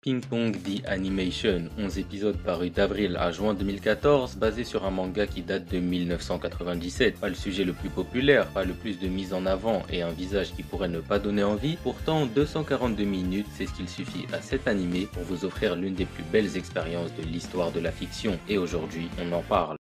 Ping Pong The Animation, 11 épisodes parus d'avril à juin 2014, basé sur un manga qui date de 1997. Pas le sujet le plus populaire, pas le plus de mise en avant et un visage qui pourrait ne pas donner envie, pourtant 242 minutes, c'est ce qu'il suffit à cet animé pour vous offrir l'une des plus belles expériences de l'histoire de la fiction. Et aujourd'hui, on en parle.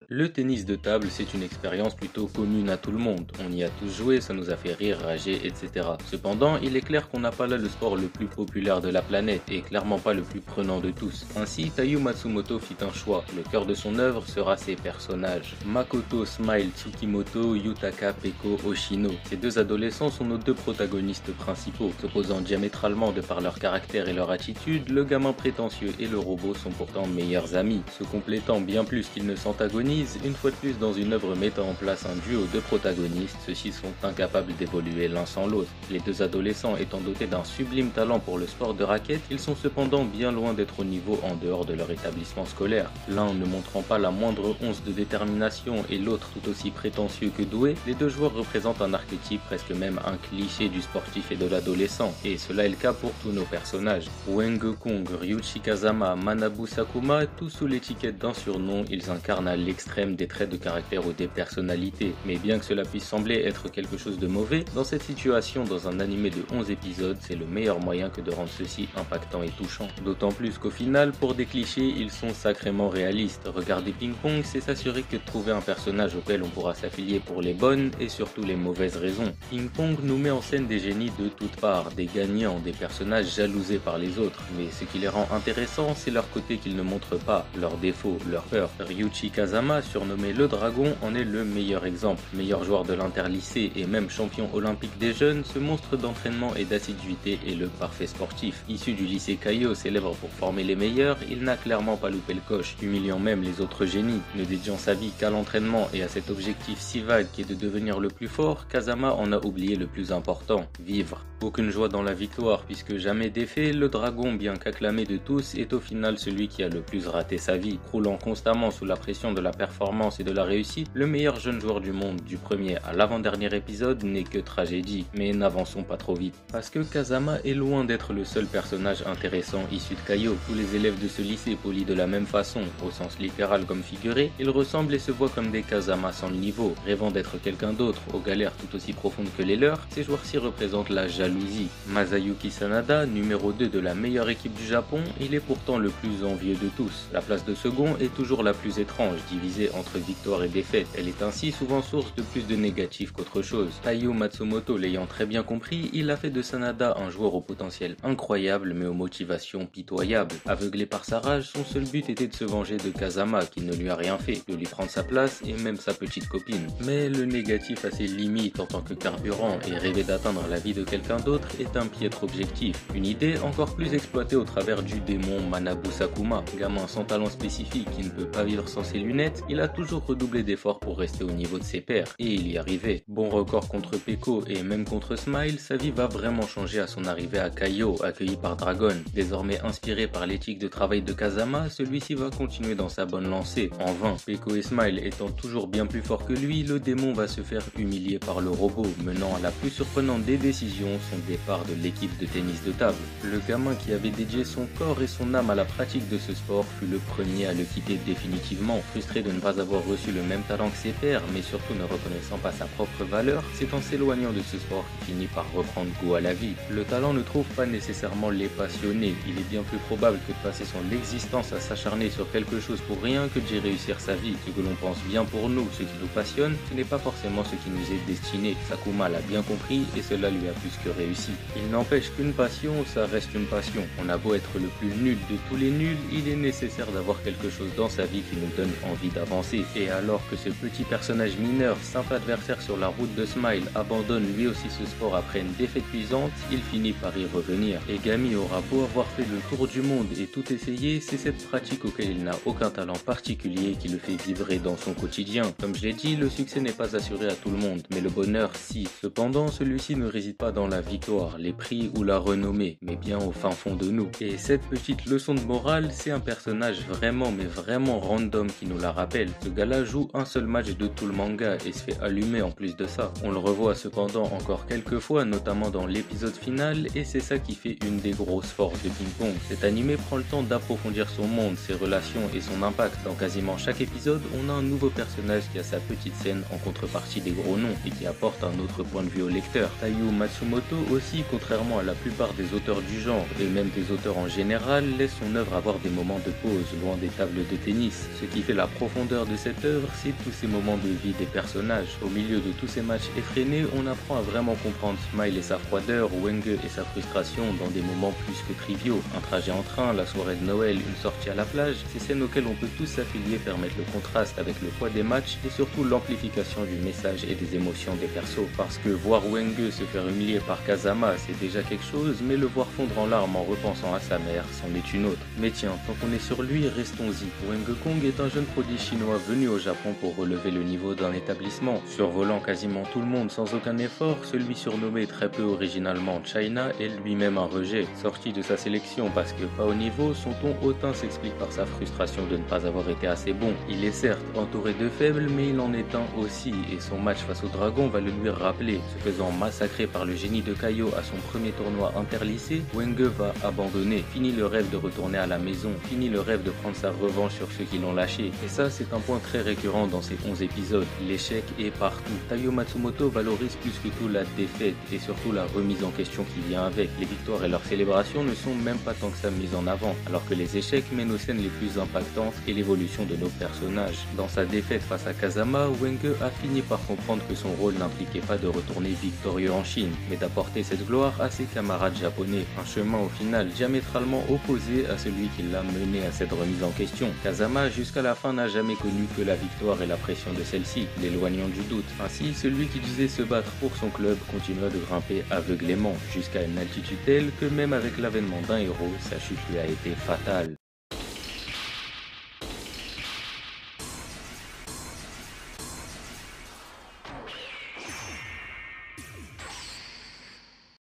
Le tennis de table, c'est une expérience plutôt commune à tout le monde. On y a tous joué, ça nous a fait rire, rager, etc. Cependant, il est clair qu'on n'a pas là le sport le plus populaire de la planète et clairement pas le plus prenant de tous. Ainsi, Taiyo Matsumoto fit un choix. Le cœur de son œuvre sera ses personnages. Makoto, Smile, Tsukimoto, Yutaka, Peko, Oshino. Ces deux adolescents sont nos deux protagonistes principaux. S'opposant diamétralement de par leur caractère et leur attitude, le gamin prétentieux et le robot sont pourtant meilleurs amis. Se complétant bien plus qu'ils ne s'antagonisent, une fois de plus dans une œuvre mettant en place un duo de protagonistes, ceux-ci sont incapables d'évoluer l'un sans l'autre. Les deux adolescents étant dotés d'un sublime talent pour le sport de raquette, ils sont cependant bien loin d'être au niveau en dehors de leur établissement scolaire. L'un ne montrant pas la moindre once de détermination et l'autre tout aussi prétentieux que doué, les deux joueurs représentent un archétype, presque même un cliché du sportif et de l'adolescent, et cela est le cas pour tous nos personnages. Wang Kong, Ryuichi Kazama, Manabu Sakuma, tous sous l'étiquette d'un surnom, ils incarnent à l'extrême des traits de caractère ou des personnalités. Mais bien que cela puisse sembler être quelque chose de mauvais, dans cette situation, dans un animé de 11 épisodes, c'est le meilleur moyen que de rendre ceci impactant et touchant. D'autant plus qu'au final, pour des clichés, ils sont sacrément réalistes. Regarder Ping Pong, c'est s'assurer que de trouver un personnage auquel on pourra s'affilier pour les bonnes et surtout les mauvaises raisons. Ping Pong nous met en scène des génies de toutes parts, des gagnants, des personnages jalousés par les autres. Mais ce qui les rend intéressants, c'est leur côté qu'ils ne montrent pas, leurs défauts, leurs peurs. Ryuichi Kazama, surnommé le Dragon, en est le meilleur exemple. Meilleur joueur de l'interlycée et même champion olympique des jeunes, ce monstre d'entraînement et d'assiduité est le parfait sportif. Issu du lycée Kaiyo, célèbre pour former les meilleurs, il n'a clairement pas loupé le coche, humiliant même les autres génies. Ne dédiant sa vie qu'à l'entraînement et à cet objectif si vague qui est de devenir le plus fort, Kazama en a oublié le plus important, vivre. Aucune joie dans la victoire puisque jamais défait, le Dragon, bien qu'acclamé de tous, est au final celui qui a le plus raté sa vie. Croulant constamment sous la pression de la performance et de la réussite, le meilleur jeune joueur du monde, du premier à l'avant-dernier épisode, n'est que tragédie. Mais n'avançons pas trop vite. Parce que Kazama est loin d'être le seul personnage intéressant issu de Kaiyo. Tous les élèves de ce lycée polis de la même façon, au sens littéral comme figuré, ils ressemblent et se voient comme des Kazama sans le niveau. Rêvant d'être quelqu'un d'autre, aux galères tout aussi profondes que les leurs, ces joueurs-ci représentent la jalousie. Masayuki Sanada, numéro 2 de la meilleure équipe du Japon, il est pourtant le plus envieux de tous. La place de second est toujours la plus étrange, divisée entre victoire et défaite. Elle est ainsi souvent source de plus de négatifs qu'autre chose. Taiyo Matsumoto l'ayant très bien compris, il a fait de Sanada un joueur au potentiel incroyable mais aux motivations pitoyables. Aveuglé par sa rage, son seul but était de se venger de Kazama qui ne lui a rien fait, de lui prendre sa place et même sa petite copine. Mais le négatif a ses limites en tant que carburant et rêver d'atteindre la vie de quelqu'un d'autre est un piètre objectif. Une idée encore plus exploitée au travers du démon Manabu Sakuma. Gamin sans talent spécifique qui ne peut pas vivre sans ses lunettes, il a toujours redoublé d'efforts pour rester au niveau de ses pairs, et il y arrivait. Bon record contre Peko et même contre Smile, sa vie va vraiment changer à son arrivée à Kaiyo, accueilli par Dragon. Désormais inspiré par l'éthique de travail de Kazama, celui-ci va continuer dans sa bonne lancée. En vain, Peko et Smile étant toujours bien plus forts que lui, le démon va se faire humilier par le robot, menant à la plus surprenante des décisions, son départ de l'équipe de tennis de table. Le gamin qui avait dédié son corps et son âme à la pratique de ce sport fut le premier à le quitter définitivement, frustré de ne pas avoir reçu le même talent que ses pairs, mais surtout ne reconnaissant pas sa propre valeur, c'est en s'éloignant de ce sport qu'il finit par reprendre goût à la vie. Le talent ne trouve pas nécessairement les passionnés, il est bien plus probable que de passer son existence à s'acharner sur quelque chose pour rien que d'y réussir sa vie. Ce que l'on pense bien pour nous, ce qui nous passionne, ce n'est pas forcément ce qui nous est destiné. Sakuma l'a bien compris et cela lui a plus que réussi. Il n'empêche qu'une passion, ça reste une passion. On a beau être le plus nul de tous les nuls, il est nécessaire d'avoir quelque chose dans sa vie qui nous donne envie d'avancer. Et alors que ce petit personnage mineur, simple adversaire sur la route de Smile, abandonne lui aussi ce sport après une défaite cuisante, il finit par y revenir. Et Gami aura beau avoir fait le tour du monde et tout essayer, c'est cette pratique auquel il n'a aucun talent particulier qui le fait vibrer dans son quotidien. Comme je l'ai dit, le succès n'est pas assuré à tout le monde, mais le bonheur si. Cependant, celui-ci ne réside pas dans la victoire, les prix ou la renommée, mais bien au fin fond de nous. Et cette petite leçon de morale, c'est un personnage vraiment mais vraiment random qui nous la rappelle. rappel. Ce gars-là joue un seul match de tout le manga et se fait allumer en plus de ça. On le revoit cependant encore quelques fois, notamment dans l'épisode final, et c'est ça qui fait une des grosses forces de Ping Pong. Cet animé prend le temps d'approfondir son monde, ses relations et son impact. Dans quasiment chaque épisode, on a un nouveau personnage qui a sa petite scène en contrepartie des gros noms et qui apporte un autre point de vue au lecteur. Taiyo Matsumoto aussi, contrairement à la plupart des auteurs du genre et même des auteurs en général, laisse son œuvre avoir des moments de pause, loin des tables de tennis. Ce qui fait la profondeur de cette œuvre, c'est tous ces moments de vie des personnages. Au milieu de tous ces matchs effrénés, on apprend à vraiment comprendre Smile et sa froideur, Wenge et sa frustration dans des moments plus que triviaux. Un trajet en train, la soirée de Noël, une sortie à la plage, ces scènes auxquelles on peut tous s'affilier permettent le contraste avec le poids des matchs et surtout l'amplification du message et des émotions des persos. Parce que voir Wenge se faire humilier par Kazama, c'est déjà quelque chose, mais le voir fondre en larmes en repensant à sa mère, c'en est une autre. Mais tiens, tant qu'on est sur lui, restons-y. Wenge Kong est un jeune prodige chinois venu au Japon pour relever le niveau d'un établissement. Survolant quasiment tout le monde sans aucun effort, celui surnommé très peu originalement China est lui-même un rejet. Sorti de sa sélection parce que pas au niveau, son ton hautain s'explique par sa frustration de ne pas avoir été assez bon. Il est certes entouré de faibles, mais il en est un aussi, et son match face au dragon va le lui rappeler. Se faisant massacrer par le génie de Kaio à son premier tournoi interlycée, Wenge va abandonner. Fini le rêve de retourner à la maison, fini le rêve de prendre sa revanche sur ceux qui l'ont lâché. Et ça, c'est un point très récurrent dans ces 11 épisodes. L'échec est partout. Taiyo Matsumoto valorise plus que tout la défaite et surtout la remise en question qui vient avec. Les victoires et leurs célébrations ne sont même pas tant que ça mises en avant, alors que les échecs mènent aux scènes les plus impactantes et l'évolution de nos personnages. Dans sa défaite face à Kazama, Wenge a fini par comprendre que son rôle n'impliquait pas de retourner victorieux en Chine, mais d'apporter cette gloire à ses camarades japonais. Un chemin au final diamétralement opposé à celui qui l'a mené à cette remise en question. Kazama jusqu'à la fin n'a jamais connu que la victoire et la pression de celle-ci, l'éloignant du doute. Ainsi, celui qui disait se battre pour son club continua de grimper aveuglément, jusqu'à une altitude telle que même avec l'avènement d'un héros, sa chute lui a été fatale.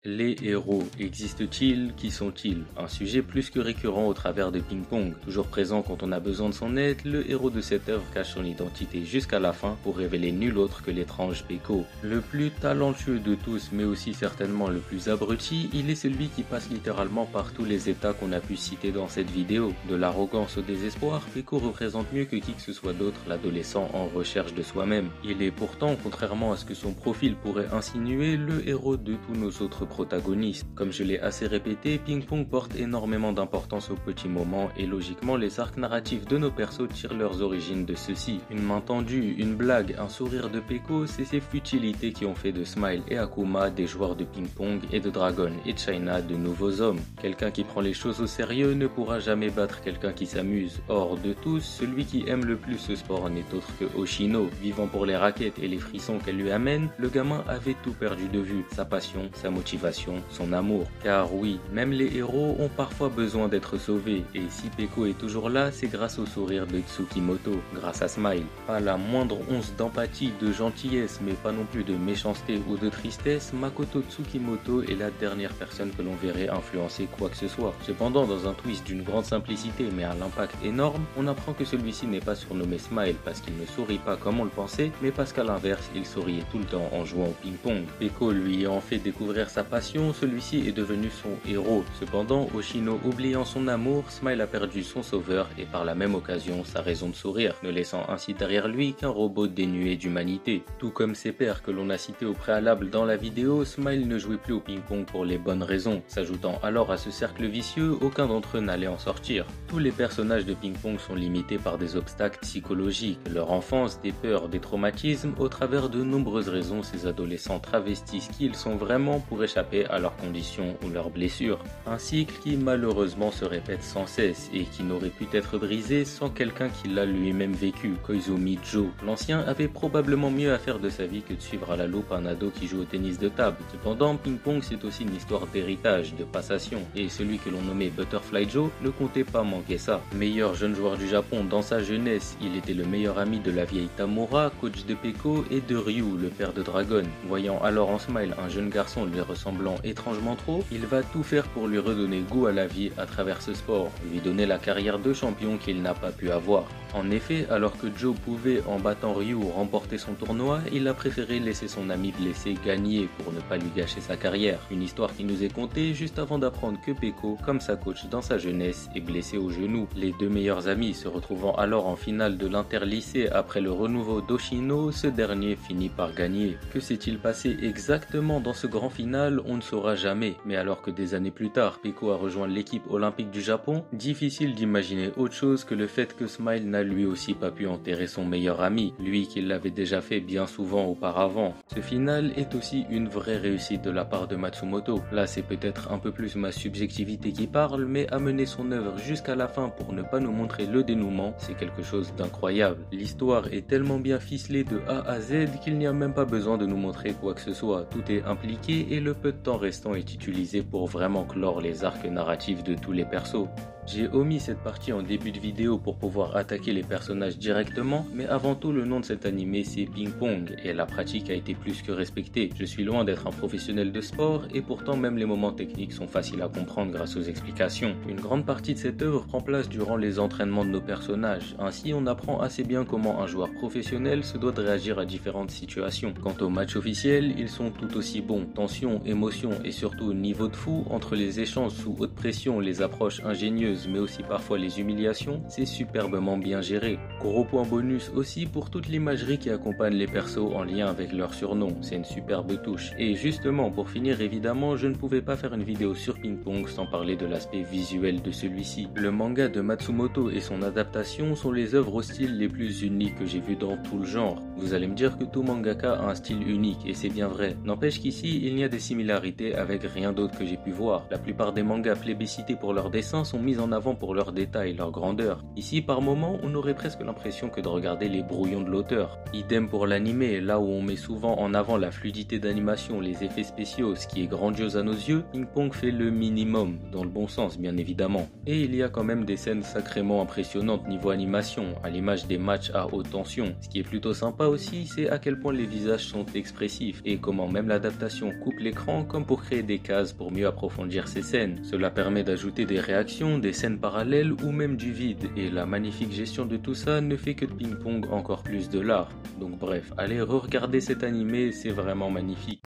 Les héros, existent-ils? Qui sont-ils? Un sujet plus que récurrent au travers de Ping Pong. Toujours présent quand on a besoin de son aide, le héros de cette œuvre cache son identité jusqu'à la fin pour révéler nul autre que l'étrange Peko. Le plus talentueux de tous, mais aussi certainement le plus abruti, il est celui qui passe littéralement par tous les états qu'on a pu citer dans cette vidéo. De l'arrogance au désespoir, Peko représente mieux que qui que ce soit d'autre l'adolescent en recherche de soi-même. Il est pourtant, contrairement à ce que son profil pourrait insinuer, le héros de tous nos autres protagonistes. Comme je l'ai assez répété, Ping Pong porte énormément d'importance aux petits moments et logiquement les arcs narratifs de nos persos tirent leurs origines de ceux-ci. Une main tendue, une blague, un sourire de Peko, c'est ces futilités qui ont fait de Smile et Akuma des joueurs de Ping Pong et de Dragon et China de nouveaux hommes. Quelqu'un qui prend les choses au sérieux ne pourra jamais battre quelqu'un qui s'amuse. Or, de tous, celui qui aime le plus ce sport n'est autre que Oshino. Vivant pour les raquettes et les frissons qu'elle lui amène, le gamin avait tout perdu de vue, sa passion, sa motivation, son amour. Car oui, même les héros ont parfois besoin d'être sauvés, et si Peko est toujours là, c'est grâce au sourire de Tsukimoto, grâce à Smile. Pas la moindre once d'empathie, de gentillesse, mais pas non plus de méchanceté ou de tristesse, Makoto Tsukimoto est la dernière personne que l'on verrait influencer quoi que ce soit. Cependant, dans un twist d'une grande simplicité mais à l'impact énorme, on apprend que celui-ci n'est pas surnommé Smile parce qu'il ne sourit pas comme on le pensait, mais parce qu'à l'inverse, il souriait tout le temps en jouant au ping-pong. Peko lui ayant fait découvrir sa passion, celui-ci est devenu son héros. Cependant, Oshino oubliant son amour, Smile a perdu son sauveur et par la même occasion sa raison de sourire, ne laissant ainsi derrière lui qu'un robot dénué d'humanité. Tout comme ses pairs que l'on a cités au préalable dans la vidéo, Smile ne jouait plus au ping-pong pour les bonnes raisons. S'ajoutant alors à ce cercle vicieux, aucun d'entre eux n'allait en sortir. Tous les personnages de ping-pong sont limités par des obstacles psychologiques, leur enfance, des peurs, des traumatismes, au travers de nombreuses raisons ces adolescents travestissent qui ils sont vraiment pour échapper à leurs conditions ou leurs blessures. Un cycle qui malheureusement se répète sans cesse et qui n'aurait pu être brisé sans quelqu'un qui l'a lui-même vécu, Koizumi Joe. L'ancien avait probablement mieux à faire de sa vie que de suivre à la loupe un ado qui joue au tennis de table. Cependant, ping-pong c'est aussi une histoire d'héritage, de passation, et celui que l'on nommait Butterfly Joe ne comptait pas manquer ça. Meilleur jeune joueur du Japon dans sa jeunesse, il était le meilleur ami de la vieille Tamura, coach de Peko, et de Ryu, le père de Dragon. Voyant alors en Smile un jeune garçon lui ressemblant étrangement trop, il va tout faire pour lui redonner goût à la vie à travers ce sport, lui donner la carrière de champion qu'il n'a pas pu avoir. En effet, alors que Joe pouvait, en battant Ryu, remporter son tournoi, il a préféré laisser son ami blessé gagner pour ne pas lui gâcher sa carrière. Une histoire qui nous est contée juste avant d'apprendre que Peko, comme sa coach dans sa jeunesse, est blessé au genou. Les deux meilleurs amis se retrouvant alors en finale de l'interlycée après le renouveau d'Oshino, ce dernier finit par gagner. Que s'est-il passé exactement dans ce grand final, on ne saura jamais. Mais alors que des années plus tard, Peko a rejoint l'équipe olympique du Japon, difficile d'imaginer autre chose que le fait que Smile n'a lui aussi pas pu enterrer son meilleur ami, lui qui l'avait déjà fait bien souvent auparavant. Ce final est aussi une vraie réussite de la part de Matsumoto. Là, c'est peut-être un peu plus ma subjectivité qui parle, mais amener son œuvre jusqu'à la fin pour ne pas nous montrer le dénouement, c'est quelque chose d'incroyable. L'histoire est tellement bien ficelée de A à Z qu'il n'y a même pas besoin de nous montrer quoi que ce soit. Tout est impliqué et le peu de temps restant est utilisé pour vraiment clore les arcs narratifs de tous les persos. J'ai omis cette partie en début de vidéo pour pouvoir attaquer les personnages directement, mais avant tout le nom de cet animé c'est Ping Pong et la pratique a été plus que respectée. Je suis loin d'être un professionnel de sport et pourtant même les moments techniques sont faciles à comprendre grâce aux explications. Une grande partie de cette œuvre prend place durant les entraînements de nos personnages, ainsi on apprend assez bien comment un joueur professionnel se doit de réagir à différentes situations. Quant aux matchs officiels, ils sont tout aussi bons. Tension, émotion et surtout niveau de fou entre les échanges sous haute pression, les approches ingénieuses mais aussi parfois les humiliations, c'est superbement bien géré. Gros point bonus aussi pour toute l'imagerie qui accompagne les persos en lien avec leur surnom, c'est une superbe touche. Et justement, pour finir évidemment, je ne pouvais pas faire une vidéo sur Ping Pong sans parler de l'aspect visuel de celui-ci. Le manga de Matsumoto et son adaptation sont les œuvres au style les plus uniques que j'ai vues dans tout le genre. Vous allez me dire que tout mangaka a un style unique et c'est bien vrai. N'empêche qu'ici, il y a des similarités avec rien d'autre que j'ai pu voir. La plupart des mangas plébiscités pour leurs dessins sont mis en avant pour leurs détails, leur grandeur. Ici, par moments, on aurait presque l'impression que de regarder les brouillons de l'auteur. Idem pour l'animé, là où on met souvent en avant la fluidité d'animation, les effets spéciaux, ce qui est grandiose à nos yeux, Ping Pong fait le minimum, dans le bon sens bien évidemment. Et il y a quand même des scènes sacrément impressionnantes niveau animation, à l'image des matchs à haute tension. Ce qui est plutôt sympa aussi, c'est à quel point les visages sont expressifs et comment même l'adaptation coupe l'écran comme pour créer des cases pour mieux approfondir ces scènes. Cela permet d'ajouter des réactions, des scènes parallèles ou même du vide, et la magnifique gestion de tout ça ne fait que de Ping Pong encore plus de l'art. Donc bref, allez re-regarder cet animé, c'est vraiment magnifique.